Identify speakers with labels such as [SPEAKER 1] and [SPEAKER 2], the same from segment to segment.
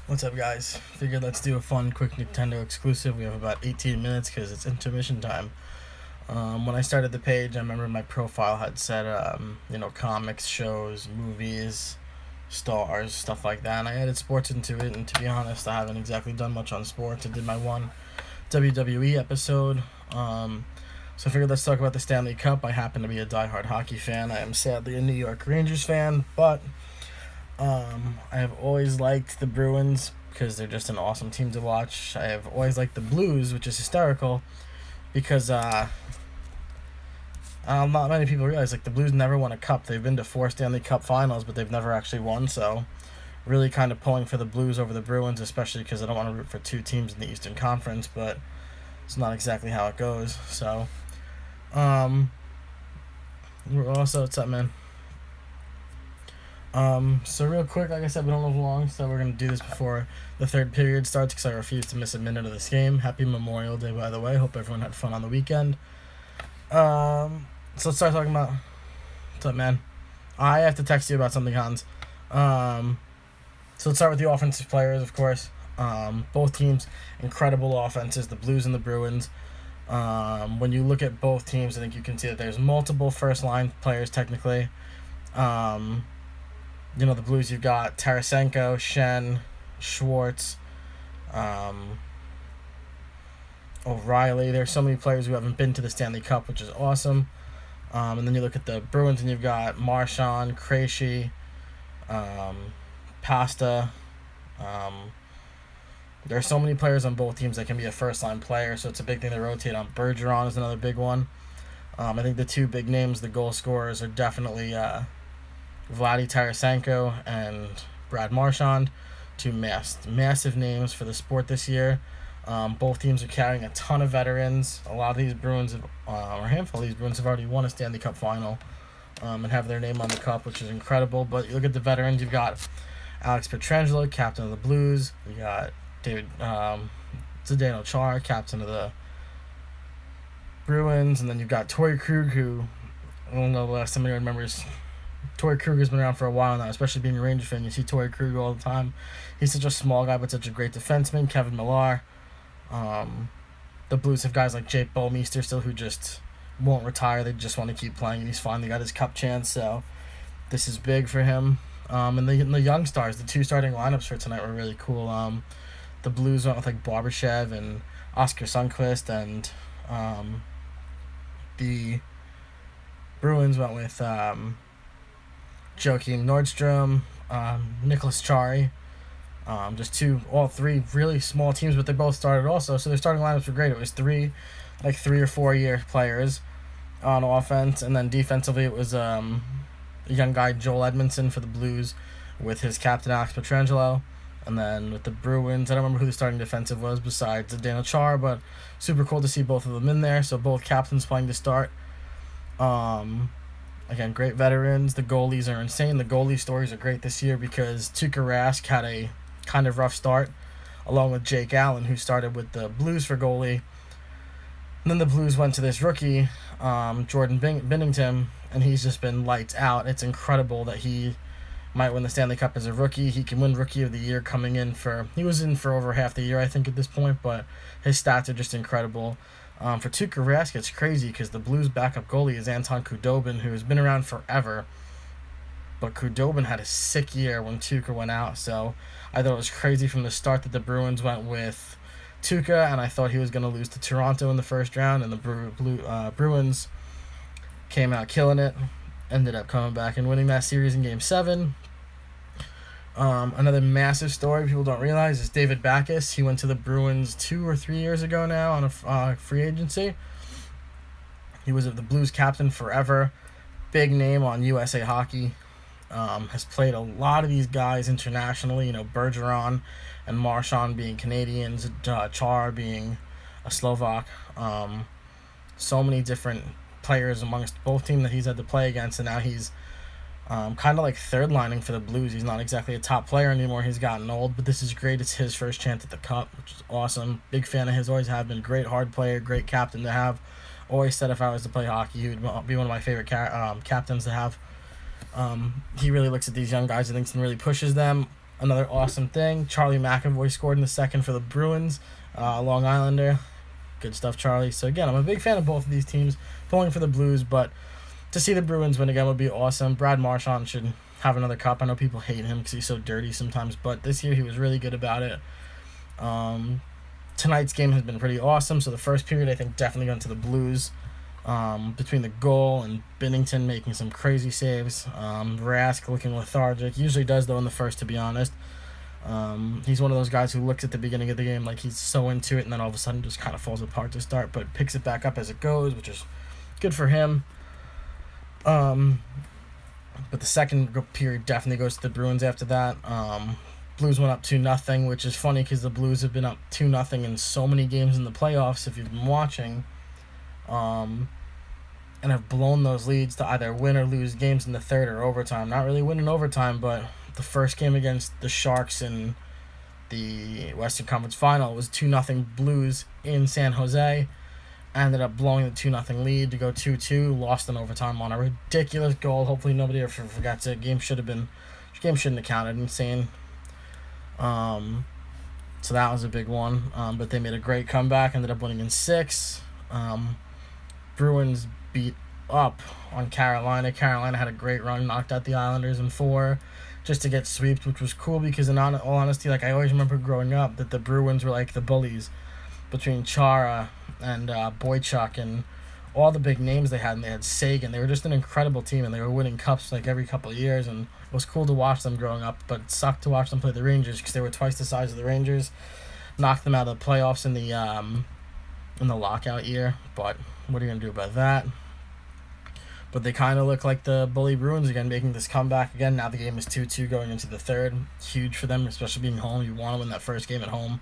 [SPEAKER 1] What's up, guys? Figured let's do a fun, quick Nicktendo exclusive. We have about 18 minutes because it's intermission time. When I started the page, I remember my profile had said, comics, shows, movies, stars, stuff like that. And I added sports into it. And to be honest, I haven't exactly done much on sports. I did my one WWE episode. So I figured let's talk about the Stanley Cup. I happen to be a diehard hockey fan. I am sadly a New York Rangers fan, but I have always liked the Bruins because they're just an awesome team to watch. I have always liked the Blues, which is hysterical because not many people realize the Blues never won a cup. They've been to 4 Stanley Cup finals, but they've never actually won. So really kind of pulling for the Blues over the Bruins, especially because I don't want to root for two teams in the Eastern Conference, but it's not exactly how it goes. So, we're also, what's up, man? So real quick, like I said, we don't live long, so we're going to do this before the third period starts because I refuse to miss a minute of this game. Happy Memorial Day, by the way. Hope everyone had fun on the weekend. So let's start talking about... What's up, man? I have to text you about something, Hans. So let's start with the offensive players, of course. Both teams, incredible offenses, the Blues and the Bruins. When you look at both teams, I think you can see that there's multiple first-line players, technically. The Blues, you've got Tarasenko, Shen, Schwartz, O'Reilly. There's so many players who haven't been to the Stanley Cup, which is awesome. And then you look at the Bruins, and you've got Marchand, Krejci, Pasta. There are so many players on both teams that can be a first-line player, so it's a big thing to rotate on. Bergeron is another big one. I think the two big names, the goal scorers, are definitely Vladdy Tarasenko and Brad Marchand, two massive names for the sport this year. Both teams are carrying a ton of veterans. A lot of these Bruins, or a handful of these Bruins, have already won a Stanley Cup final and have their name on the cup, which is incredible. But you look at the veterans, you've got Alex Pietrangelo, captain of the Blues. You got David Zdeno Chara, captain of the Bruins. And then you've got Torrey Krug, who I don't know the last time anyone remembers. Torrey Kruger's been around for a while now, especially being a Rangers fan. You see Torrey Kruger all the time. He's such a small guy, but such a great defenseman. Kevin Millar. The Blues have guys like Jake Bouwmeester still who just won't retire. They just want to keep playing, and he's finally got his cup chance, so this is big for him. And the young stars, the two starting lineups for tonight were really cool. The Blues went with Barbashev and Oscar Sundqvist, and the Bruins went with Joakim Nordstrom, Nicholas Chari. All three really small teams, but they both started also, so their starting lineups were great. It was three or 4 year players on offense, and then defensively it was a young guy, Joel Edmondson, for the Blues with his captain, Alex Pietrangelo. And then with the Bruins, I don't remember who the starting defensive was besides Zdeno Chara, but super cool to see both of them in there, so both captains playing to start. Again, great veterans. The goalies are insane. The goalie stories are great this year because Tuukka Rask had a kind of rough start, along with Jake Allen, who started with the Blues for goalie. And then the Blues went to this rookie, Jordan Binnington, and he's just been lights out. It's incredible that he might win the Stanley Cup as a rookie. He can win Rookie of the Year coming in he was in for over half the year, I think, at this point, but his stats are just incredible. For Tuukka Rask, it's crazy because the Blues' backup goalie is Anton Khudobin, who has been around forever. But Khudobin had a sick year when Tuukka went out, so I thought it was crazy from the start that the Bruins went with Tuukka, and I thought he was going to lose to Toronto in the first round, and the Bruins came out killing it, ended up coming back and winning that series in Game 7. Another massive story people don't realize is David Backes. He went to the Bruins 2 or 3 years ago now on a free agency. He was the Blues captain forever. Big name on USA Hockey. Has played a lot of these guys internationally. Bergeron and Marchand being Canadians, Char being a Slovak. So many different players amongst both teams that he's had to play against, and now he's kind of third lining for the Blues. He's not exactly a top player anymore. He's gotten old, but this is great. It's his first chance at the Cup, which is awesome. Big fan of his, always have been. Great hard player, great captain to have. Always said if I was to play hockey, he would be one of my favorite captains to have. He really looks at these young guys and thinks and really pushes them. Another awesome thing, Charlie McAvoy scored in the second for the Bruins, Long Islander. Good stuff, Charlie. So again, I'm a big fan of both of these teams, pulling for the Blues, but to see the Bruins win again would be awesome. Brad Marchand should have another cup. I know people hate him because he's so dirty sometimes, but this year he was really good about it. Tonight's game has been pretty awesome. So the first period, I think, definitely went to the Blues. Between the goal and Binnington making some crazy saves. Rask looking lethargic. Usually does, though, in the first, to be honest. He's one of those guys who looks at the beginning of the game like he's so into it, and then all of a sudden just kind of falls apart to start, but picks it back up as it goes, which is good for him. But the second period definitely goes to the Bruins after that. Blues went up 2-0, which is funny because the Blues have been up 2-0 in so many games in the playoffs, if you've been watching. And have blown those leads to either win or lose games in the third or overtime. Not really winning overtime, but the first game against the Sharks in the Western Conference Final was 2-0 Blues in San Jose. Ended up blowing the 2-0 lead to go 2-2. Lost in overtime on a ridiculous goal. Hopefully nobody ever forgets it. Game shouldn't have counted. Insane. So that was a big one. But they made a great comeback. Ended up winning in 6. Bruins beat up on Carolina. Carolina had a great run, knocked out the Islanders in 4 just to get swept, which was cool because in all honesty, like I always remember growing up that the Bruins were like the bullies between Chara and Boychuk and all the big names they had, and they had Sagan. They were just an incredible team, and they were winning cups like every couple of years, and it was cool to watch them growing up, but it sucked to watch them play the Rangers because they were twice the size of the Rangers. Knocked them out of the playoffs in the lockout year, but what are you going to do about that? But they kind of look like the bully Bruins again, making this comeback again. Now the game is 2-2 going into the third. Huge for them, especially being home. You want to win that first game at home.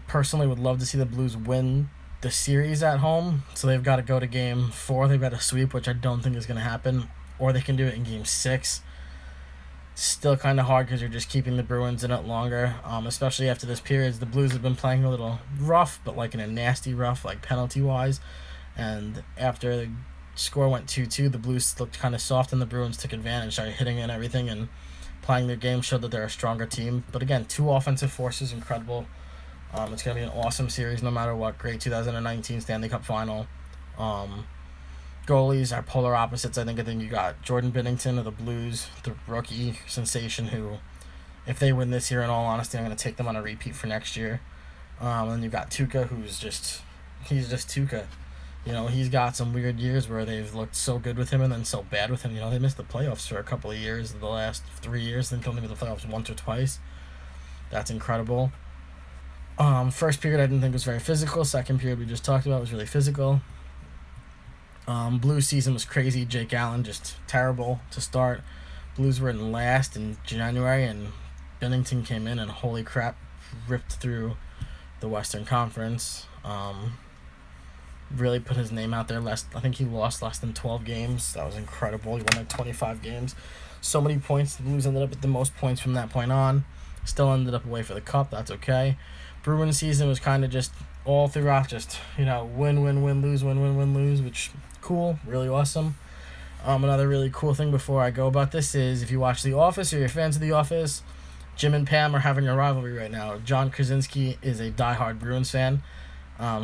[SPEAKER 1] Personally, would love to see the Blues win the series at home. So they've got to go to game 4. They've got to sweep, which I don't think is going to happen. Or they can do it in game 6. Still kind of hard because you're just keeping the Bruins in it longer, especially after this period. The Blues have been playing a little rough, but like in a nasty rough, like penalty-wise. And after the score went 2-2, the Blues looked kind of soft, and the Bruins took advantage, started hitting and everything, and playing their game showed that they're a stronger team. But again, 2 offensive forces, incredible. It's going to be an awesome series no matter what. Great 2019 Stanley Cup Final. Goalies are polar opposites. I think you got Jordan Binnington of the Blues, the rookie sensation, who, if they win this year, in all honesty, I'm going to take them on a repeat for next year. And you've got Tuukka, he's just Tuukka. You know, he's got some weird years where they've looked so good with him and then so bad with him. You know, they missed the playoffs for a couple of years. The last 3 years, I think they only made the playoffs once or twice. That's incredible. First period I didn't think was very physical. Second period we just talked about was really physical. Blues season was crazy. Jake Allen just terrible to start. Blues were in last in January, and Binnington came in and holy crap, ripped through the Western Conference. Really put his name out there. I think he lost less than 12 games. That was incredible. He won like 25 games. So many points. The Blues ended up with the most points from that point on. Still ended up away for the cup. That's okay. Bruins season was kind of just all throughout, just, you know, win, lose, win, lose, which cool, really awesome. Another really cool thing before I go about this is if you watch The Office or you're fans of The Office, Jim and Pam are having a rivalry right now. John Krasinski is a diehard Bruins fan,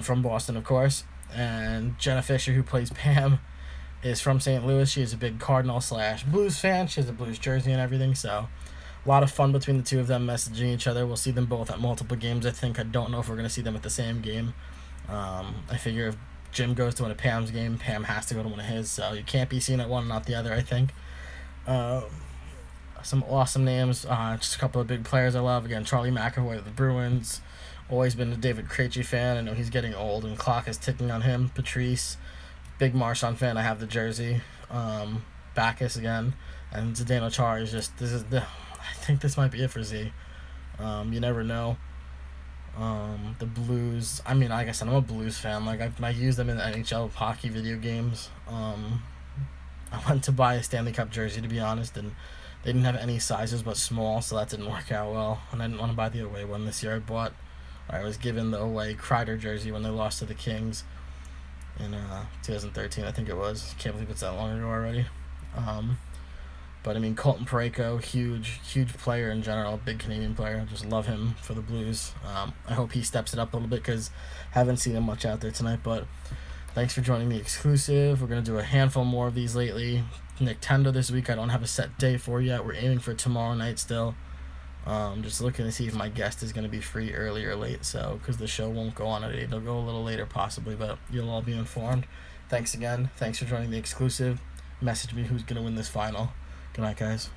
[SPEAKER 1] from Boston, of course, and Jenna Fisher, who plays Pam, is from St. Louis. She is a big Cardinal/Blues fan. She has a Blues jersey and everything, so a lot of fun between the two of them messaging each other. We'll see them both at multiple games, I think. I don't know if we're going to see them at the same game. I figure if Jim goes to one of Pam's game, Pam has to go to one of his, so you can't be seen at one, not the other, I think. Some awesome names, just a couple of big players I love. Again, Charlie McAvoy of the Bruins. Always been a David Krejci fan. I know he's getting old and clock is ticking on him. Patrice, big Marchand fan. I have the jersey. Backus again. And Zdeno Chara is just, I think this might be it for Z. You never know. The Blues, I mean, like I said, I'm a Blues fan. Like, I use them in the NHL hockey video games. I went to buy a Stanley Cup jersey, to be honest, and they didn't have any sizes but small, so that didn't work out well. And I didn't want to buy the away one this year. I was given the away Kreider jersey when they lost to the Kings in 2013, I think it was. Can't believe it's that long ago already. But I mean, Colton Parayko, huge player in general, big Canadian player. Just love him for the Blues. I hope he steps it up a little bit because haven't seen him much out there tonight. But thanks for joining the exclusive. We're gonna do a handful more of these lately. Nicktendo this week. I don't have a set day for yet. We're aiming for tomorrow night still. Just looking to see if my guest is going to be free early or late, so because the show won't go on at 8, it'll go a little later possibly, but you'll all be informed. Thanks again. Thanks for joining the exclusive. Message me who's going to win this final. Good night, guys.